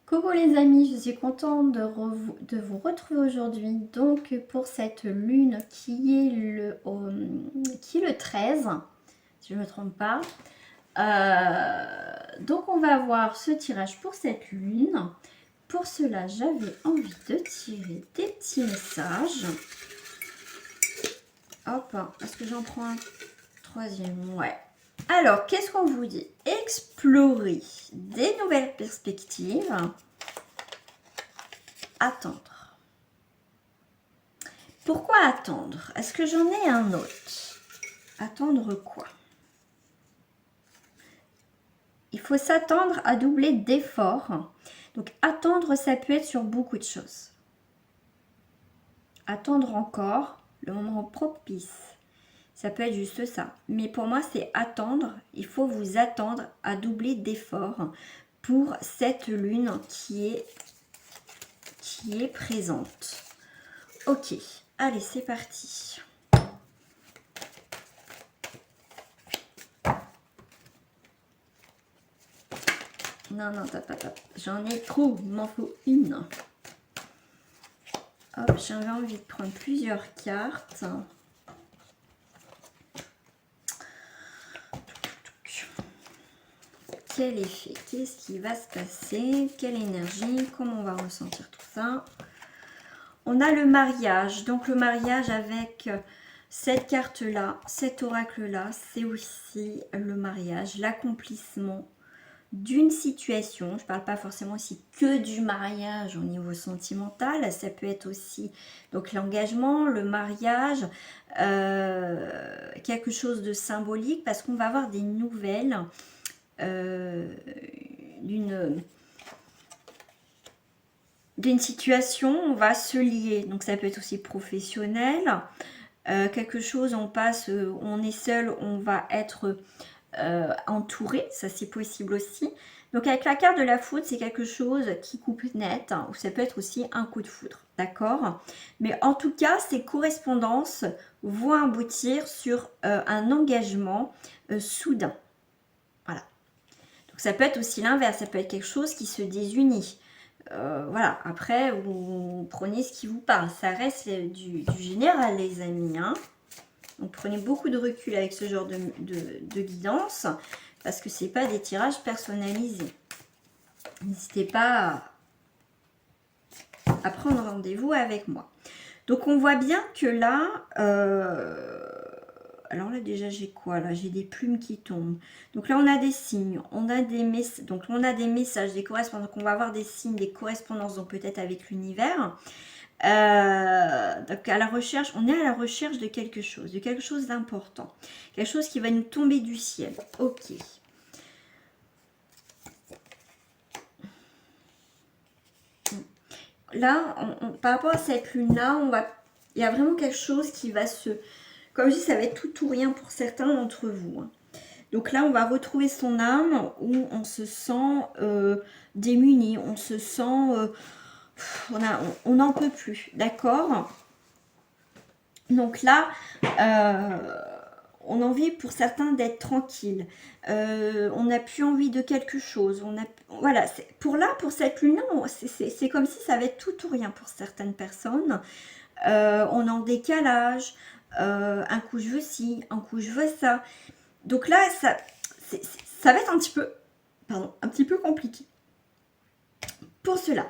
Coucou les amis, je suis contente de vous retrouver aujourd'hui donc pour cette lune qui est le 13, si je ne me trompe pas. Donc on va voir ce tirage pour cette lune. Pour cela, j'avais envie de tirer des petits messages. Hop, est-ce que j'en prends un troisième? Ouais. Alors, qu'est-ce qu'on vous dit? Explorer des nouvelles perspectives. Attendre. Pourquoi attendre? Est-ce que j'en ai un autre? Attendre quoi? Il faut s'attendre à doubler d'efforts. Donc, attendre, ça peut être sur beaucoup de choses. Attendre encore le moment propice. Ça peut être juste ça. Mais pour moi, c'est attendre. Il faut vous attendre à doubler d'efforts pour cette lune qui est présente. Ok, allez, c'est parti. Non, j'en ai trop, il m'en faut une. Hop, j'avais envie de prendre plusieurs cartes. Quel effet? Qu'est-ce qui va se passer? Quelle énergie? Comment on va ressentir tout ça? On a le mariage. Donc le mariage avec cette carte-là, cet oracle-là, c'est aussi le mariage, l'accomplissement d'une situation. Je ne parle pas forcément aussi que du mariage au niveau sentimental. Ça peut être aussi donc l'engagement, le mariage, quelque chose de symbolique parce qu'on va avoir des nouvelles d'une situation, on va se lier. Donc ça peut être aussi professionnel. Quelque chose, on passe, on est seul, on va être entouré. Ça, c'est possible aussi. Donc avec la carte de la foudre, c'est quelque chose qui coupe net. Ou ça peut être aussi un coup de foudre. D'accord? Mais en tout cas, ces correspondances vont aboutir sur un engagement soudain. Voilà. Donc ça peut être aussi l'inverse. Ça peut être quelque chose qui se désunit. Voilà, après, vous prenez ce qui vous parle. Ça reste du général, les amis. Hein. Donc, prenez beaucoup de recul avec ce genre de guidance, parce que ce n'est pas des tirages personnalisés. N'hésitez pas à prendre rendez-vous avec moi. Donc, on voit bien que là... alors là, déjà, j'ai quoi? Là, j'ai des plumes qui tombent. Donc là, on a des signes, on a des messages, donc on a des messages, des correspondances. Donc on va avoir des signes, des correspondances, donc peut-être avec l'univers. Donc à la recherche, on est à la recherche de quelque chose d'important. Quelque chose qui va nous tomber du ciel. Ok. Là, par rapport à cette lune-là, il y a vraiment quelque chose qui va se... Comme je dis, ça va être tout ou rien pour certains d'entre vous. Hein. Donc là, on va retrouver son âme où on se sent démuni, on se sent... on n'en peut plus, d'accord? Donc là, on a envie pour certains d'être tranquille. On n'a plus envie de quelque chose. Voilà, pour cette lune, c'est comme si ça va être tout ou rien pour certaines personnes. On est en décalage. Un coup je veux ci, un coup je veux ça. Donc là, ça va être un petit peu compliqué. Pour cela,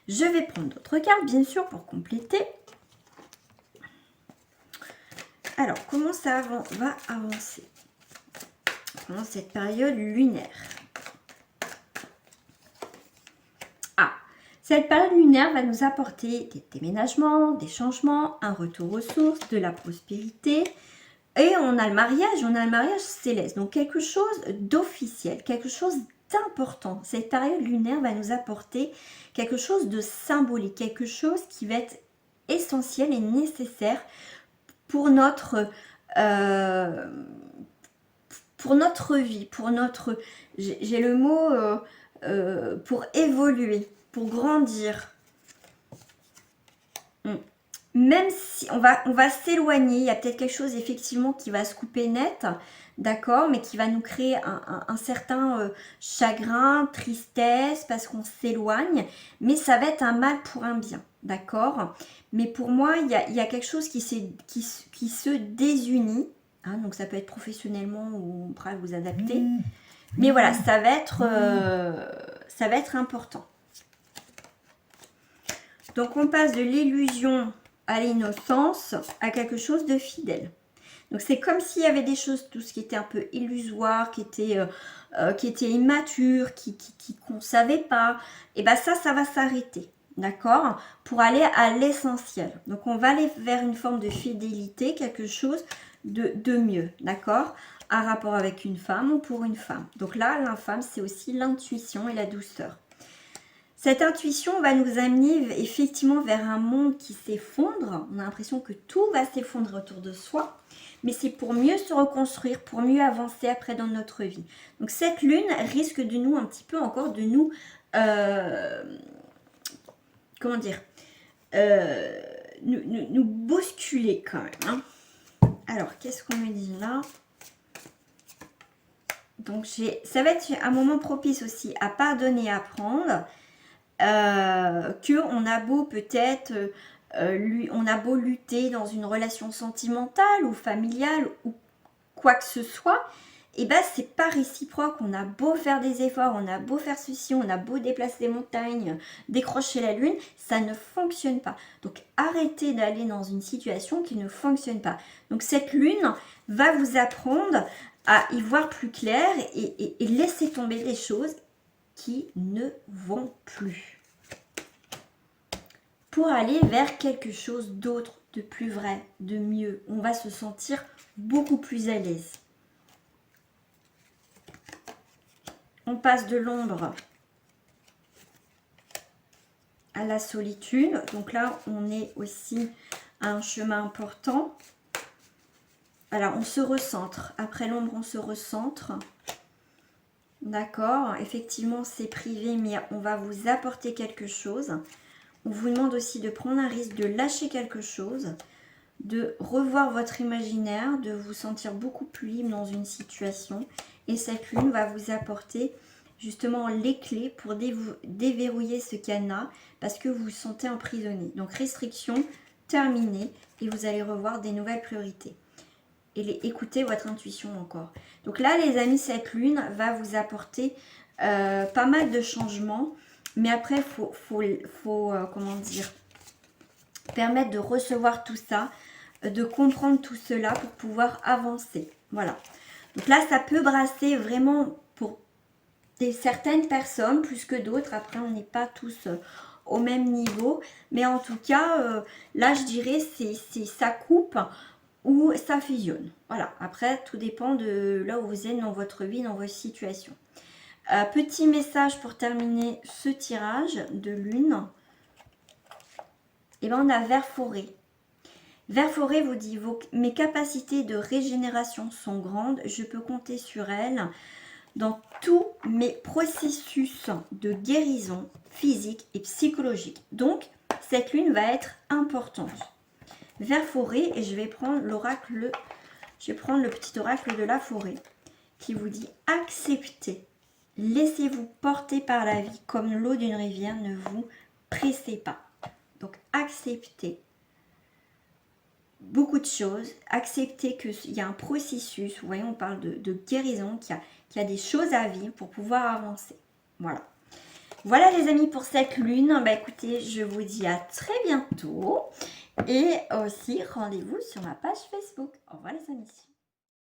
je vais prendre d'autres cartes, bien sûr, pour compléter. Alors, comment ça va avancer pendant cette période lunaire? Ah, cette période lunaire va nous apporter des déménagements, des changements, un retour aux sources, de la prospérité. Et on a le mariage céleste. Donc, quelque chose d'officiel, quelque chose d'important. Cette période lunaire va nous apporter quelque chose de symbolique, quelque chose qui va être essentiel et nécessaire pour notre vie, j'ai le mot pour évoluer, pour grandir. même si on va s'éloigner, il y a peut-être quelque chose effectivement qui va se couper net, d'accord, mais qui va nous créer un certain chagrin, tristesse, parce qu'on s'éloigne, mais ça va être un mal pour un bien, d'accord. Mais pour moi, il y a quelque chose qui se désunit, hein, donc ça peut être professionnellement ou on pourra vous adapter, mais voilà, ça va être important. Donc on passe de l'illusion à l'innocence à quelque chose de fidèle. Donc c'est comme s'il y avait des choses, tout ce qui était un peu illusoire, qui était immature, qu'on ne savait pas, et bien ça va s'arrêter, d'accord, pour aller à l'essentiel. Donc on va aller vers une forme de fidélité, quelque chose de mieux, d'accord, un rapport avec une femme ou pour une femme. Donc là, la femme, c'est aussi l'intuition et la douceur. Cette intuition va nous amener effectivement vers un monde qui s'effondre. On a l'impression que tout va s'effondrer autour de soi. Mais c'est pour mieux se reconstruire, pour mieux avancer après dans notre vie. Donc cette lune risque de nous, un petit peu encore, de nous... comment dire nous bousculer quand même. Hein. Alors, qu'est-ce qu'on me dit là? Donc, ça va être un moment propice aussi à pardonner, à apprendre. On a beau peut-être, on a beau lutter dans une relation sentimentale ou familiale ou quoi que ce soit, et ben c'est pas réciproque. On a beau faire des efforts, on a beau faire ceci, on a beau déplacer des montagnes, décrocher la lune, ça ne fonctionne pas. Donc arrêtez d'aller dans une situation qui ne fonctionne pas. Donc cette lune va vous apprendre à y voir plus clair et laisser tomber des choses qui ne vont plus. Pour aller vers quelque chose d'autre, de plus vrai, de mieux. On va se sentir beaucoup plus à l'aise. On passe de l'ombre à la solitude. Donc là, on est aussi à un chemin important. Alors, on se recentre. Après l'ombre, on se recentre. D'accord, effectivement c'est privé, mais on va vous apporter quelque chose. On vous demande aussi de prendre un risque, de lâcher quelque chose, de revoir votre imaginaire, de vous sentir beaucoup plus libre dans une situation. Et cette lune va vous apporter justement les clés pour déverrouiller ce cadenas parce que vous vous sentez emprisonné. Donc restriction terminée et vous allez revoir des nouvelles priorités. Et écoutez votre intuition encore. Donc là, les amis, cette lune va vous apporter pas mal de changements. Mais après, il faut comment dire, permettre de recevoir tout ça, de comprendre tout cela pour pouvoir avancer. Voilà. Donc là, ça peut brasser vraiment pour certaines personnes plus que d'autres. Après, on n'est pas tous au même niveau. Mais en tout cas, là, je dirais, c'est ça coupe ou ça fusionne. Voilà, après tout dépend de là où vous êtes dans votre vie, dans votre situation. Petit message pour terminer ce tirage de lune. Et bien on a Vert Forêt. Vert Forêt vous dit mes capacités de régénération sont grandes, je peux compter sur elles dans tous mes processus de guérison physique et psychologique. Donc cette lune va être importante. Vert Forêt, et je vais prendre l'oracle, je vais prendre le petit oracle de la forêt qui vous dit acceptez, laissez-vous porter par la vie comme l'eau d'une rivière, ne vous pressez pas. Donc acceptez beaucoup de choses, acceptez qu'il y a un processus, vous voyez on parle de guérison, qu'il y a des choses à vivre pour pouvoir avancer. Voilà. Voilà les amis pour cette lune. Bah écoutez, je vous dis à très bientôt. Et aussi rendez-vous sur ma page Facebook. Au revoir les amis.